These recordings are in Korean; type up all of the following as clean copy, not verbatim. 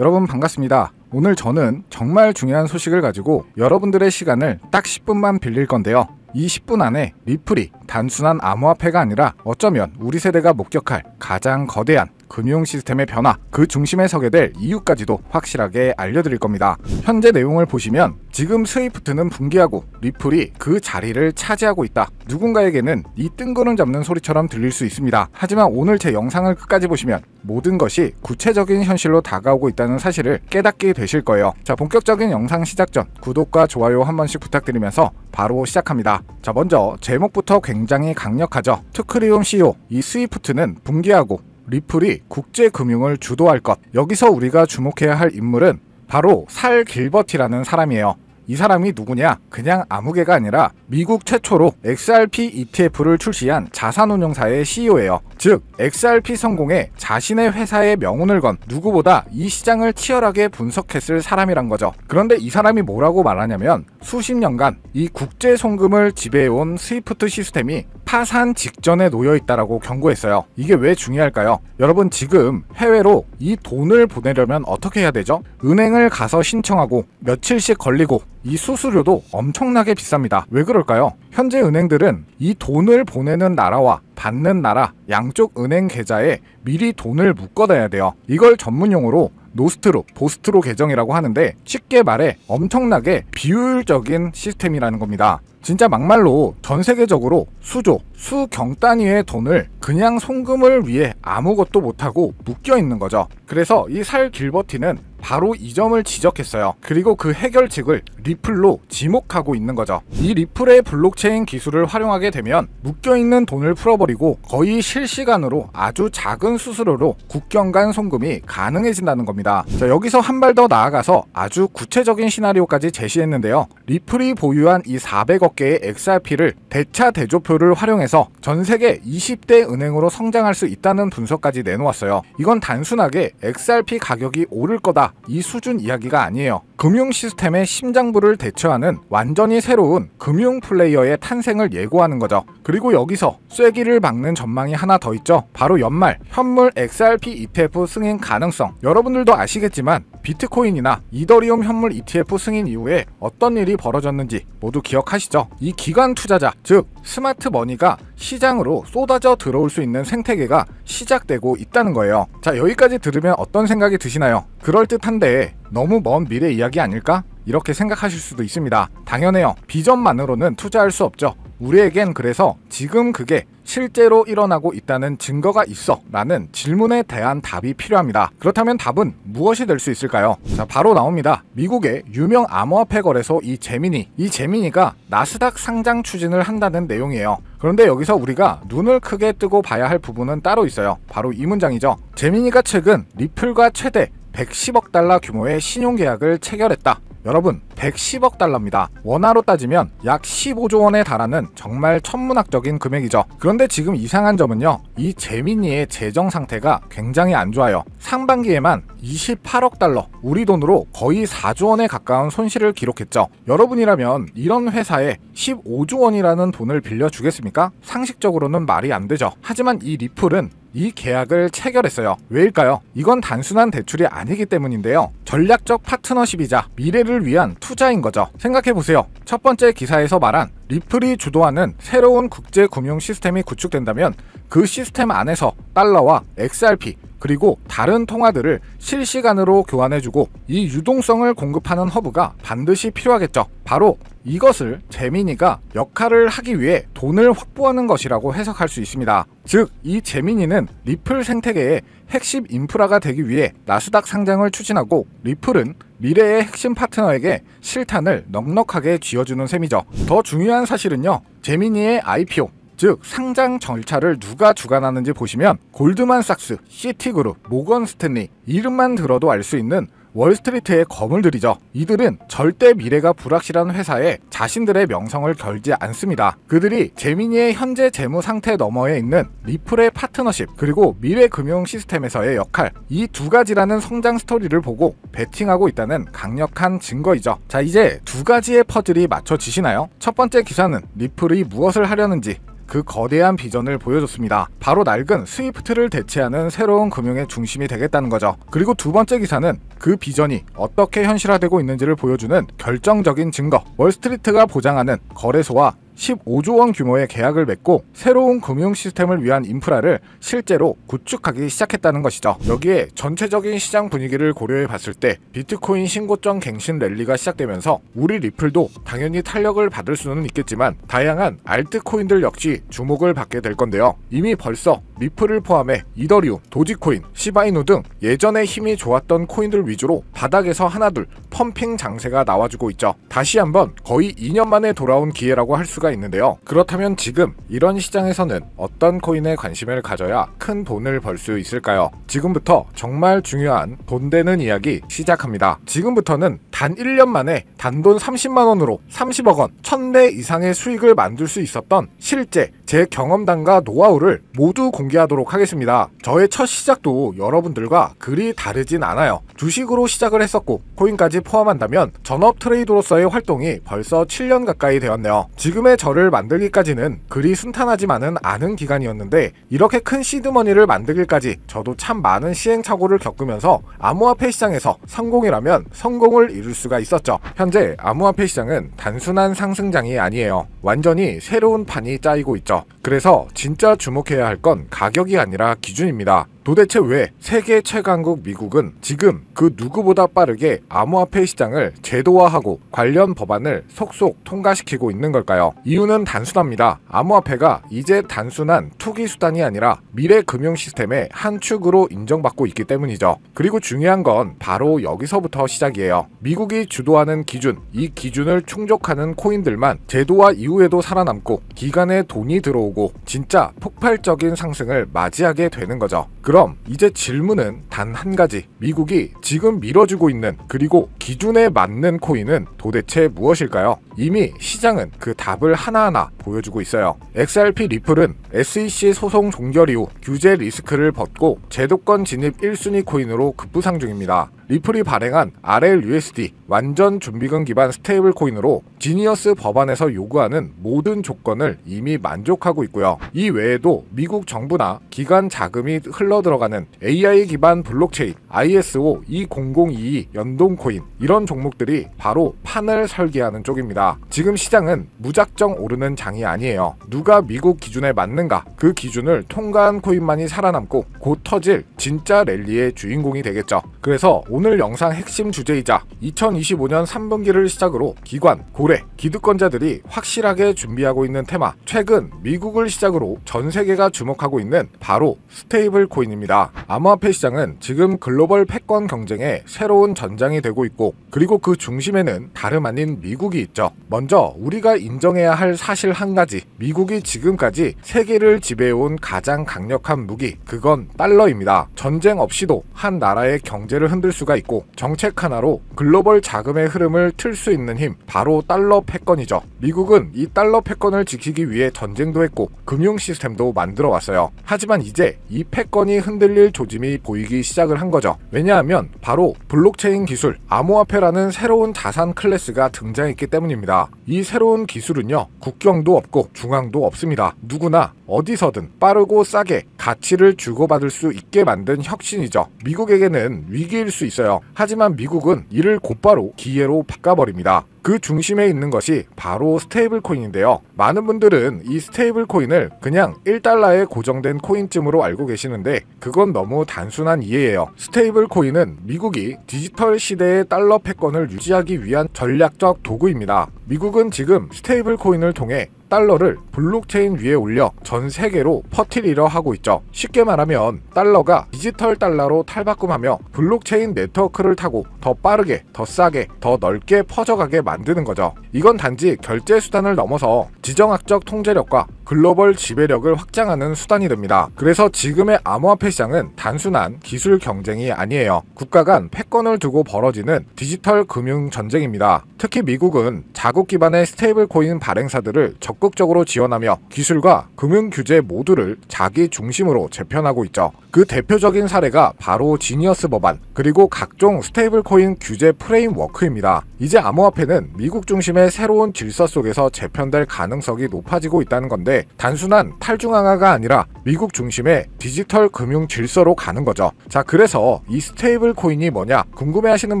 여러분 반갑습니다. 오늘 저는 정말 중요한 소식을 가지고 여러분들의 시간을 딱 10분만 빌릴 건데요. 이 10분 안에 리플이 단순한 암호화폐가 아니라 어쩌면 우리 세대가 목격할 가장 거대한 금융 시스템의 변화, 그 중심에 서게 될 이유까지도 확실하게 알려드릴 겁니다. 현재 내용을 보시면 지금 스위프트는 붕괴하고 리플이 그 자리를 차지하고 있다. 누군가에게는 이 뜬구름 잡는 소리처럼 들릴 수 있습니다. 하지만 오늘 제 영상을 끝까지 보시면 모든 것이 구체적인 현실로 다가오고 있다는 사실을 깨닫게 되실 거예요. 자, 본격적인 영상 시작 전 구독과 좋아요 한 번씩 부탁드리면서 바로 시작합니다. 자, 먼저 제목부터 굉장히 강력하죠. 투크리움 CEO, 이 스위프트는 붕괴하고 리플이 국제금융을 주도할 것. 여기서 우리가 주목해야 할 인물은 바로 살 길버티라는 사람이에요. 이 사람이 누구냐? 그냥 아무개가 아니라 미국 최초로 XRP ETF를 출시한 자산운용사의 CEO예요. 즉, XRP 성공에 자신의 회사의 명운을 건 누구보다 이 시장을 치열하게 분석했을 사람이란 거죠. 그런데 이 사람이 뭐라고 말하냐면 수십 년간 이 국제 송금을 지배해온 스위프트 시스템이 파산 직전에 놓여있다라고 경고했어요. 이게 왜 중요할까요? 여러분, 지금 해외로 이 돈을 보내려면 어떻게 해야 되죠? 은행을 가서 신청하고 며칠씩 걸리고 이 수수료도 엄청나게 비쌉니다. 왜 그럴까요? 현재 은행들은 이 돈을 보내는 나라와 받는 나라 양쪽 은행 계좌에 미리 돈을 묶어놔야 돼요. 이걸 전문용어로 노스트로, 보스트로 계정이라고 하는데 쉽게 말해 엄청나게 비효율적인 시스템이라는 겁니다. 진짜 막말로 전 세계적으로 수경 단위의 돈을 그냥 송금을 위해 아무것도 못하고 묶여있는 거죠. 그래서 이 살 길버티는 바로 이 점을 지적했어요. 그리고 그 해결책을 리플로 지목하고 있는 거죠. 이 리플의 블록체인 기술을 활용하게 되면 묶여있는 돈을 풀어버리고 거의 실시간으로 아주 작은 수수료로 국경 간 송금이 가능해진다는 겁니다. 자, 여기서 한 발 더 나아가서 아주 구체적인 시나리오까지 제시했는데요. 리플이 보유한 이 400억 개의 XRP를 대차 대조표를 활용해서 전 세계 20대 은행으로 성장할 수 있다는 분석까지 내놓았어요. 이건 단순하게 XRP 가격이 오를 거다, 이 수준 이야기가 아니에요. 금융 시스템의 심장부를 대처하는 완전히 새로운 금융 플레이어의 탄생을 예고하는 거죠. 그리고 여기서 쐐기를 박는 전망이 하나 더 있죠. 바로 연말 현물 XRP ETF 승인 가능성. 여러분들도 아시겠지만 비트코인이나 이더리움 현물 ETF 승인 이후에 어떤 일이 벌어졌는지 모두 기억하시죠? 이 기관 투자자, 즉 스마트 머니가 시장으로 쏟아져 들어올 수 있는 생태계가 시작되고 있다는 거예요. 자, 여기까지 들으면 어떤 생각이 드시나요? 그럴듯한데 너무 먼 미래 이야기 아닐까? 이렇게 생각하실 수도 있습니다. 당연해요. 비전만으로는 투자할 수 없죠. 우리에겐 그래서 지금 그게 실제로 일어나고 있다는 증거가 있어 라는 질문에 대한 답이 필요합니다. 그렇다면 답은 무엇이 될 수 있을까요? 자, 바로 나옵니다. 미국의 유명 암호화폐 거래소 이 제미니가 나스닥 상장 추진을 한다는 내용이에요. 그런데 여기서 우리가 눈을 크게 뜨고 봐야 할 부분은 따로 있어요. 바로 이 문장이죠. 제미니가 최근 리플과 최대 110억 달러 규모의 신용계약을 체결했다. 여러분, 110억 달러입니다. 원화로 따지면 약 15조 원에 달하는 정말 천문학적인 금액이죠. 그런데 지금 이상한 점은요, 이 제미니의 재정 상태가 굉장히 안 좋아요. 상반기에만 28억 달러, 우리 돈으로 거의 4조 원에 가까운 손실을 기록했죠. 여러분이라면 이런 회사에 15조 원이라는 돈을 빌려주겠습니까? 상식적으로는 말이 안 되죠. 하지만 이 리플은 이 계약을 체결했어요. 왜일까요? 이건 단순한 대출이 아니기 때문인데요. 전략적 파트너십이자 미래를 위한 투자인 거죠. 생각해보세요. 첫 번째 기사에서 말한 리플이 주도하는 새로운 국제 금융 시스템이 구축된다면 그 시스템 안에서 달러와 XRP 그리고 다른 통화들을 실시간으로 교환해주고 이 유동성을 공급하는 허브가 반드시 필요하겠죠. 바로 이것을 제미니가 역할을 하기 위해 돈을 확보하는 것이라고 해석할 수 있습니다. 즉, 이 제미니는 리플 생태계의 핵심 인프라가 되기 위해 나스닥 상장을 추진하고 리플은 미래의 핵심 파트너에게 실탄을 넉넉하게 쥐어주는 셈이죠. 더 중요한 사실은요, 제미니의 IPO, 즉 상장 절차를 누가 주관하는지 보시면 골드만삭스, 시티그룹, 모건 스탠리, 이름만 들어도 알 수 있는 월스트리트의 거물들이죠. 이들은 절대 미래가 불확실한 회사에 자신들의 명성을 걸지 않습니다. 그들이 제미니의 현재 재무 상태 너머에 있는 리플의 파트너십 그리고 미래 금융 시스템에서의 역할, 이 두 가지라는 성장 스토리를 보고 베팅하고 있다는 강력한 증거이죠. 자, 이제 두 가지의 퍼즐이 맞춰지시나요? 첫 번째 기사는 리플이 무엇을 하려는지, 그 거대한 비전을 보여줬습니다. 바로 낡은 스위프트를 대체하는 새로운 금융의 중심이 되겠다는 거죠. 그리고 두 번째 기사는 그 비전이 어떻게 현실화되고 있는지를 보여주는 결정적인 증거, 월스트리트가 보장하는 거래소와 15조 원 규모의 계약을 맺고 새로운 금융 시스템을 위한 인프라를 실제로 구축하기 시작했다는 것이죠. 여기에 전체적인 시장 분위기를 고려해 봤을 때 비트코인 신고점 갱신 랠리가 시작되면서 우리 리플도 당연히 탄력을 받을 수는 있겠지만 다양한 알트코인들 역시 주목을 받게 될 건데요. 이미 벌써 리플을 포함해 이더리움, 도지코인, 시바이누 등 예전에 힘이 좋았던 코인들 위주로 바닥에서 하나둘 펌핑 장세가 나와주고 있죠. 다시 한번 거의 2년 만에 돌아온 기회라고 할 수가 있는데요. 그렇다면 지금 이런 시장에서는 어떤 코인에 관심을 가져야 큰 돈을 벌 수 있을까요? 지금부터 정말 중요한 돈 되는 이야기 시작합니다. 지금부터는 단 1년 만에 단돈 30만원으로 30억 원, 1000배 이상의 수익을 만들 수 있었던 실제 제 경험담과 노하우를 모두 공개하도록 하겠습니다. 저의 첫 시작도 여러분들과 그리 다르진 않아요. 주식으로 시작을 했었고 코인까지 포함한다면 전업 트레이더로서의 활동이 벌써 7년 가까이 되었네요. 지금의 저를 만들기까지는 그리 순탄하지만은 않은 기간이었는데 이렇게 큰 시드머니를 만들기까지 저도 참 많은 시행착오를 겪으면서 암호화폐 시장에서 성공이라면 성공을 이룰 수가 있었죠. 현재 암호화폐 시장은 단순한 상승장이 아니에요. 완전히 새로운 판이 짜이고 있죠. 그래서 진짜 주목해야 할 건 가격이 아니라 기준입니다. 도대체 왜 세계 최강국 미국은 지금 그 누구보다 빠르게 암호화폐 시장을 제도화하고 관련 법안을 속속 통과시키고 있는 걸까요? 이유는 단순합니다. 암호화폐가 이제 단순한 투기 수단이 아니라 미래 금융 시스템의 한 축으로 인정받고 있기 때문이죠. 그리고 중요한 건 바로 여기서부터 시작이에요. 미국이 주도하는 기준, 이 기준을 충족하는 코인들만 제도화 이후에도 살아남고 기간에 돈이 들어오고 진짜 폭발적인 상승을 맞이하게 되는 거죠. 그럼 이제 질문은 단 한 가지. 미국이 지금 밀어주고 있는 그리고 기준에 맞는 코인은 도대체 무엇일까요? 이미 시장은 그 답을 하나하나 보여주고 있어요. XRP 리플은 SEC 소송 종결 이후 규제 리스크를 벗고 제도권 진입 1순위 코인으로 급부상 중입니다. 리플이 발행한 RLUSD 완전 준비금 기반 스테이블 코인으로 지니어스 법안에서 요구하는 모든 조건을 이미 만족하고 있고요. 이 외에도 미국 정부나 기관 자금이 흘러들어가는 AI 기반 블록체인 ISO 20022 연동 코인 이런 종목들이 바로 판을 설계하는 쪽입니다. 지금 시장은 무작정 오르는 장이 아니에요. 누가 미국 기준에 맞는가 그 기준을 통과한 코인만이 살아남고 곧 터질 진짜 랠리의 주인공이 되겠죠. 그래서 오늘 영상 핵심 주제이자 2025년 3분기를 시작으로 기관, 고래, 기득권자들이 확실하게 준비하고 있는 테마, 최근 미국을 시작으로 전 세계가 주목하고 있는 바로 스테이블 코인입니다. 암호화폐 시장은 지금 글로벌 패권 경쟁의 새로운 전장이 되고 있고 그리고 그 중심에는 다름 아닌 미국이 있죠. 먼저 우리가 인정해야 할 사실 한 가지, 미국이 지금까지 세계를 지배해온 가장 강력한 무기, 그건 달러입니다. 전쟁 없이도 한 나라의 경제를 흔들 수가 있고 정책 하나로 글로벌 자금의 흐름을 틀 수 있는 힘, 바로 달러 패권이죠. 미국은 이 달러 패권을 지키기 위해 전쟁도 했고 금융 시스템도 만들어 왔어요. 하지만 이제 이 패권이 흔들릴 조짐이 보이기 시작을 한 거죠. 왜냐하면 바로 블록체인 기술, 암호화폐라는 새로운 자산 클래스가 등장했기 때문입니다. 이 새로운 기술은요, 국경도 없고 중앙도 없습니다. 누구나 어디서든 빠르고 싸게 가치를 주고받을 수 있게 만든 혁신이죠. 미국에게는 위기일 수 있어요. 하지만 미국은 이를 곧바로 기회로 바꿔버립니다. 그 중심에 있는 것이 바로 스테이블 코인인데요. 많은 분들은 이 스테이블 코인을 그냥 1달러에 고정된 코인쯤으로 알고 계시는데 그건 너무 단순한 이해예요. 스테이블 코인은 미국이 디지털 시대의 달러 패권을 유지하기 위한 전략적 도구입니다. 미국은 지금 스테이블 코인을 통해 달러를 블록체인 위에 올려 전 세계로 퍼뜨리려 하고 있죠. 쉽게 말하면 달러가 디지털 달러로 탈바꿈하며 블록체인 네트워크를 타고 더 빠르게, 더 싸게, 더 넓게 퍼져가게 만드는 거죠. 이건 단지 결제 수단을 넘어서 지정학적 통제력과 글로벌 지배력을 확장하는 수단이 됩니다. 그래서 지금의 암호화폐 시장은 단순한 기술 경쟁이 아니에요. 국가 간 패권을 두고 벌어지는 디지털 금융 전쟁입니다. 특히 미국은 자국 미국 기반의 스테이블 코인 발행사들을 적극적으로 지원하며 기술과 금융 규제 모두를 자기 중심으로 재편하고 있죠. 그 대표적인 사례가 바로 지니어스 법안 그리고 각종 스테이블 코인 규제 프레임워크입니다. 이제 암호화폐는 미국 중심의 새로운 질서 속에서 재편될 가능성이 높아지고 있다는 건데 단순한 탈중앙화가 아니라 미국 중심의 디지털 금융 질서로 가는 거죠. 자, 그래서 이 스테이블 코인이 뭐냐 궁금해하시는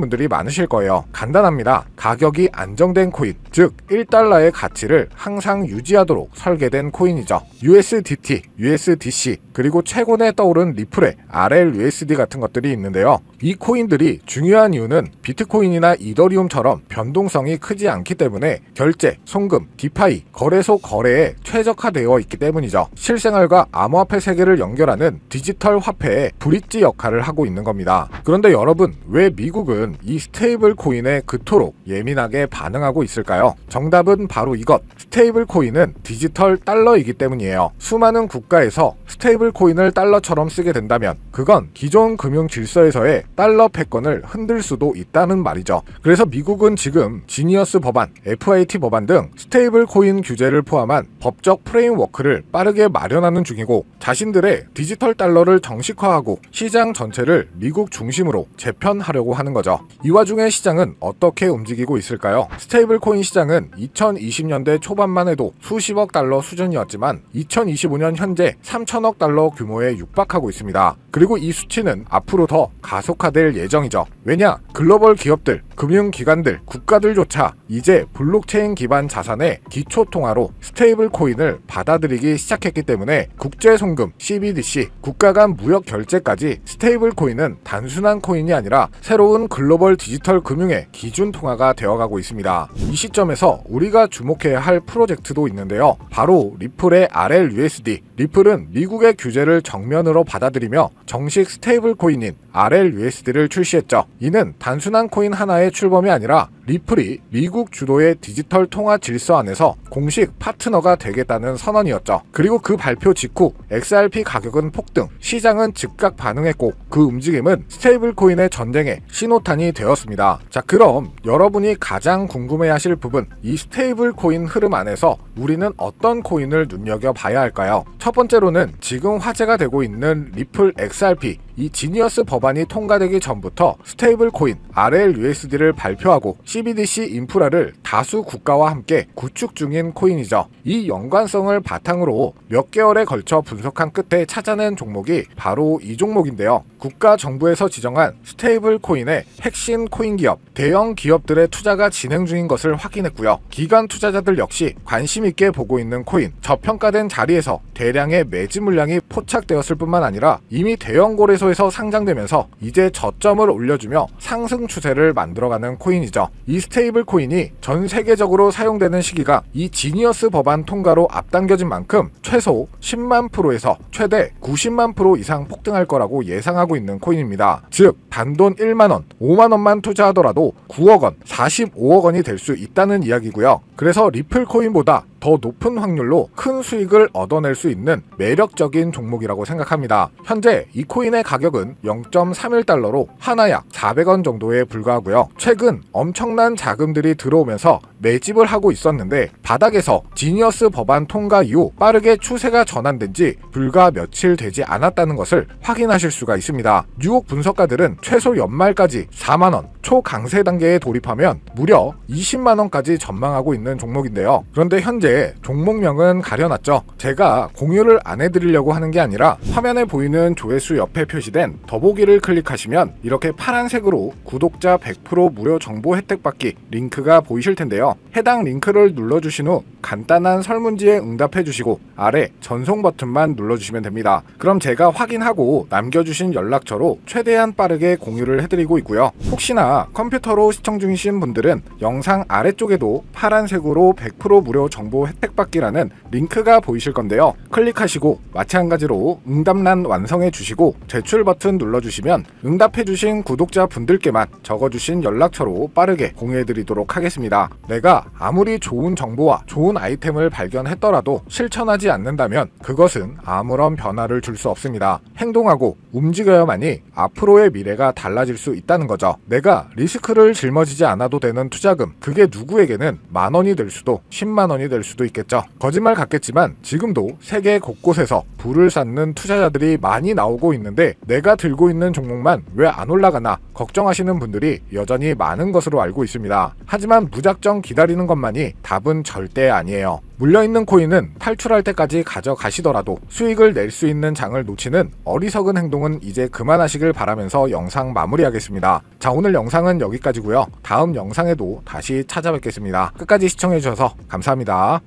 분들이 많으실 거예요. 간단합니다. 가격이 안정된 코인, 즉 1달러의 가치를 항상 유지하도록 설계된 코인이죠. USDT, USDC, 그리고 최근에 떠오른 리플의 RLUSD 같은 것들이 있는데요. 이 코인들이 중요한 이유는 비트코인이나 이더리움처럼 변동성이 크지 않기 때문에 결제, 송금, 디파이, 거래소 거래에 최적화되어 있기 때문이죠. 실생활과 암호화폐 세계를 연결하는 디지털 화폐의 브릿지 역할을 하고 있는 겁니다. 그런데 여러분, 왜 미국은 이 스테이블 코인에 그토록 예민하게 반응하고 있을까요? 정답은 바로 이것. 스테이블 코인은 디지털 달러이기 때문이에요. 수많은 국가에서 스테이블 코인을 달러처럼 쓰게 된다면 그건 기존 금융 질서에서의 달러 패권을 흔들 수도 있다는 말이죠. 그래서 미국은 지금 지니어스 법안, FIT 법안 등 스테이블 코인 규제를 포함한 법적 프레임워크를 빠르게 마련하는 중이고 자신들의 디지털 달러를 정식화하고 시장 전체를 미국 중심으로 재편하려고 하는 거죠. 이 와중에 시장은 어떻게 움직이고 있을까요? 스테이블 코인 시장은 2020년대 초반만 해도 수십억 달러 수준이었지만 2025년 현재 3천억 달러 규모에 육박하고 있습니다. 그리고 이 수치는 앞으로 더 가속화될 예정이죠. 왜냐? 글로벌 기업들, 금융기관들, 국가들조차 이제 블록체인 기반 자산의 기초통화로 스테이블 코인을 받아들이기 시작했기 때문에 국제송금, CBDC, 국가 간 무역 결제까지 스테이블 코인은 단순한 코인이 아니라 새로운 글로벌 디지털 금융의 기준 통화가 되어가고 있습니다. 이 시점에서 우리가 주목해야 할 프로젝트도 있는데요. 바로 리플의 RLUSD. 리플은 미국의 규제를 정면으로 받아들이며 정식 스테이블 코인인 RLUSD를 출시했죠. 이는 단순한 코인 하나의 출범이 아니라 리플이 미국 주도의 디지털 통화 질서 안에서 공식 파트너가 되겠다는 선언이었죠. 그리고 그 발표 직후 XRP 가격은 폭등, 시장은 즉각 반응했고 그 움직임은 스테이블 코인의 전쟁의 신호탄이 되었습니다. 자, 그럼 여러분이 가장 궁금해하실 부분, 이 스테이블 코인 흐름 안에서 우리는 어떤 코인을 눈여겨봐야 할까요? 첫 번째로는 지금 화제가 되고 있는 리플 XRP, 이 지니어스 법안이 통과되기 전부터 스테이블 코인 RLUSD를 발표하고 CBDC 인프라를 다수 국가와 함께 구축 중인 코인이죠. 이 연관성을 바탕으로 몇 개월에 걸쳐 분석한 끝에 찾아낸 종목이 바로 이 종목인데요. 국가 정부에서 지정한 스테이블 코인의 핵심 코인 기업, 대형 기업들의 투자가 진행 중인 것을 확인했고요. 기관 투자자들 역시 관심 있게 보고 있는 코인, 저평가된 자리에서 대량의 매집 물량이 포착되었을 뿐만 아니라 이미 대형 거래소에서 상장되면서 이제 저점을 올려주며 상승 추세를 만들어가는 코인이죠. 이 스테이블 코인이 전 세계적으로 사용되는 시기가 이 지니어스 법안 통과로 앞당겨진 만큼 최소 10만 프로에서 최대 90만 프로 이상 폭등할 거라고 예상하고 있는 코인입니다. 즉 단돈 1만원, 5만원만 투자하더라도 9억원, 45억원이 될 수 있다는 이야기고요. 그래서 리플 코인보다 더 높은 확률로 큰 수익을 얻어낼 수 있는 매력적인 종목이라고 생각합니다. 현재 이 코인의 가격은 0.31달러로 하나 약 400원 정도에 불과하고요. 최근 엄청난 자금들이 들어오면서 매집을 하고 있었는데 바닥에서 지니어스 법안 통과 이후 빠르게 추세가 전환된 지 불과 며칠 되지 않았다는 것을 확인하실 수가 있습니다. 뉴욕 분석가들은 최소 연말까지 4만원, 초강세 단계에 돌입하면 무려 20만원까지 전망하고 있는 종목인데요. 그런데 현재 종목명은 가려놨죠. 제가 공유를 안 해드리려고 하는 게 아니라 화면에 보이는 조회수 옆에 표시된 더보기를 클릭하시면 이렇게 파란색으로 구독자 100% 무료 정보 혜택 받기 링크가 보이실 텐데요. 해당 링크를 눌러주신 후 간단한 설문지에 응답해주시고 아래 전송 버튼만 눌러주시면 됩니다. 그럼 제가 확인하고 남겨주신 연락처로 최대한 빠르게 공유를 해드리고 있고요. 혹시나 컴퓨터로 시청 중이신 분들은 영상 아래쪽에도 파란색으로 100% 무료 정보 혜택 받기라는 링크가 보이실 건데요. 클릭하시고 마찬가지로 응답란 완성해 주시고 제출 버튼 눌러주시면 응답해주신 구독자 분들께만 적어주신 연락처로 빠르게 공유해 드리도록 하겠습니다. 내가 아무리 좋은 정보와 좋은 아이템을 발견했더라도 실천하지 않는다면 그것은 아무런 변화를 줄 수 없습니다. 행동하고 움직여야만이 앞으로의 미래가 달라질 수 있다는 거죠. 내가 리스크를 짊어지지 않아도 되는 투자금, 그게 누구에게는 만 원이 될 수도 10만 원이 될 수도 있겠죠. 거짓말 같겠지만 지금도 세계 곳곳에서 부를 쌓는 투자자들이 많이 나오고 있는데 내가 들고 있는 종목만 왜 안 올라가나 걱정하시는 분들이 여전히 많은 것으로 알고 있습니다. 하지만 무작정 기다리는 것만이 답은 절대 아니에요. 물려있는 코인은 탈출할 때까지 가져가시더라도 수익을 낼 수 있는 장을 놓치는 어리석은 행동은 이제 그만하시길 바라면서 영상 마무리하겠습니다. 자, 오늘 영상은 여기까지고요. 다음 영상에도 다시 찾아뵙겠습니다. 끝까지 시청해주셔서 감사합니다.